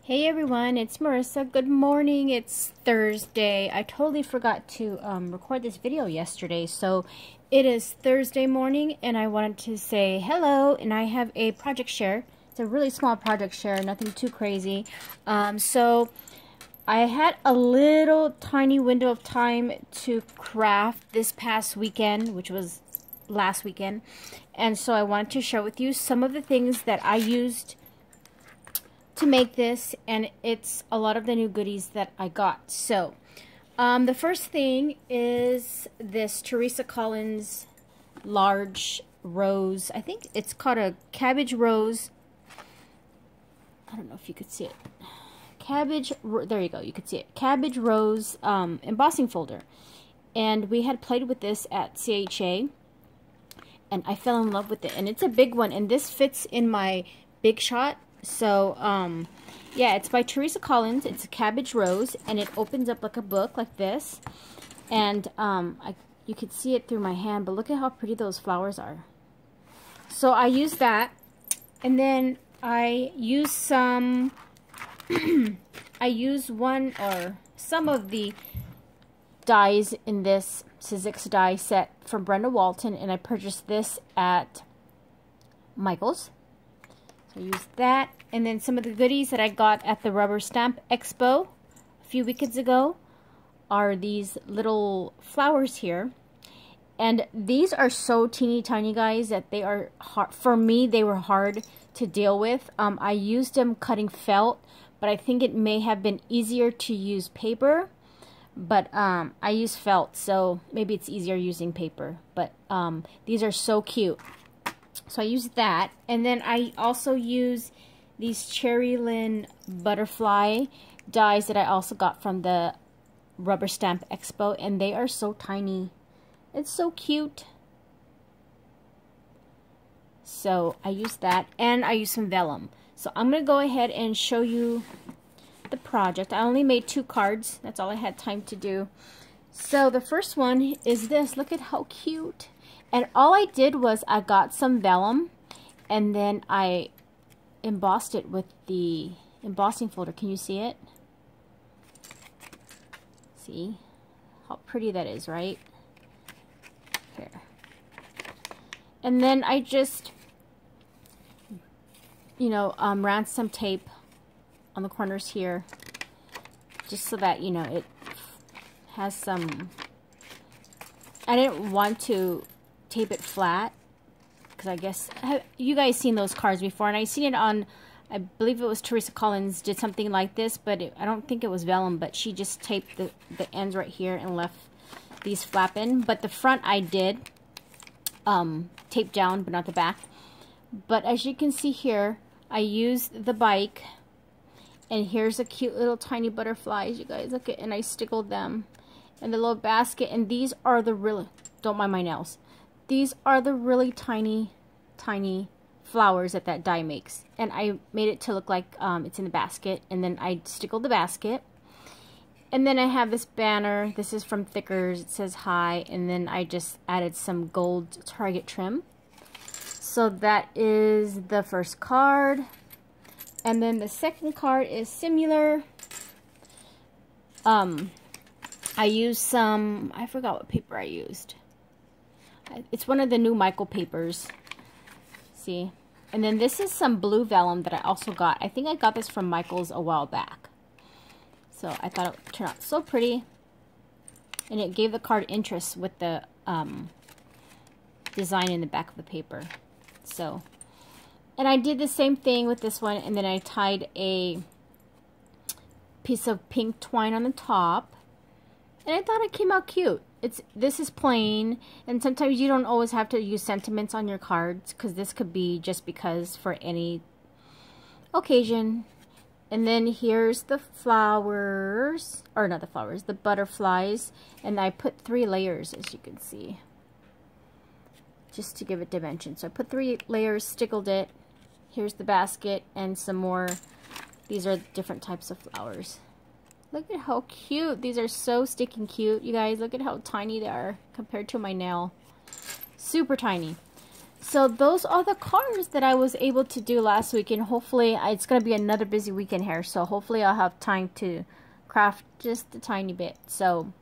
Hey everyone, it's Marissa. Good morning. It's Thursday. I totally forgot to record this video yesterday, so it is Thursday morning and I wanted to say hello. And I have a project share. It's a really small project share, nothing too crazy. So I had a little tiny window of time to craft this past weekend, which was last weekend, and so I wanted to share with you some of the things that I used to make this, and it's a lot of the new goodies that I got. So the first thing is this Teresa Collins large rose. I think it's called a cabbage rose. I don't know if you could see it. There you go, you could see it. Cabbage rose embossing folder. And we had played with this at CHA, and I fell in love with it. And it's a big one, and this fits in my big shot. So, yeah, it's by Teresa Collins. It's a cabbage rose, and it opens up like a book, like this. And you can see it through my hand, but look at how pretty those flowers are. So I use that, and then I use some, I use one or some of the dies in this Sizzix die set from Brenda Walton, and I purchased this at Michael's. So I used that, and then some of the goodies that I got at the Rubber Stamp Expo a few weekends ago are these little flowers here. And these are so teeny tiny, guys, that they are hard. For me, they were hard to deal with. I used them cutting felt, but I think it may have been easier to use paper. But I use felt, so maybe it's easier using paper. But these are so cute. So I use that, and then I also use these Cherry Lynn butterfly dies that I also got from the Rubber Stamp Expo, and they are so tiny. It's so cute. So I use that, and I use some vellum. So I'm going to go ahead and show you the project. I only made 2 cards. That's all I had time to do. So the first one is this. Look at how cute. And all I did was I got some vellum, and then I embossed it with the embossing folder. Can you see it? See how pretty that is, right? Here. And then I just, you know, ran some tape on the corners here, just so that, you know, it has some, I didn't want to tape it flat, because I guess you guys seen those cards before, and I seen it on, I believe it was Teresa Collins did something like this, but I don't think it was vellum, but she just taped the ends right here and left these flapping. But the front I did tape down, but not the back. But as you can see here, I used the bike, and here's a cute little tiny butterflies, you guys, look at, and I stickled them in the little basket. And these are the really, don't mind my nails, these are the really tiny, tiny flowers that die makes. And I made it to look like it's in the basket. And then I stickled the basket. And then I have this banner. This is from Thickers. It says hi. And then I just added some gold Target trim. So that is the first card. And then the second card is similar. I used some, I forgot what paper I used. It's one of the new Michael papers. See? And then this is some blue vellum that I also got. I think I got this from Michael's a while back. So I thought it would turn out so pretty. And it gave the card interest with the design in the back of the paper. So, and I did the same thing with this one. And then I tied a piece of pink twine on the top. And I thought it came out cute. This is plain, and sometimes you don't always have to use sentiments on your cards, because this could be just because for any occasion. And then here's the flowers, or not the flowers, the butterflies, and I put 3 layers, as you can see, just to give it dimension. So I put 3 layers, stickled it. Here's the basket, and some more. These are different types of flowers. Look at how cute. These are so stinking cute, you guys. Look at how tiny they are compared to my nail. Super tiny. So those are the cards that I was able to do last week, and hopefully it's going to be another busy weekend here, so hopefully I'll have time to craft just a tiny bit. So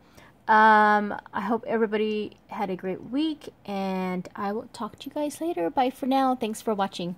I hope everybody had a great week, and I will talk to you guys later. Bye for now. Thanks for watching.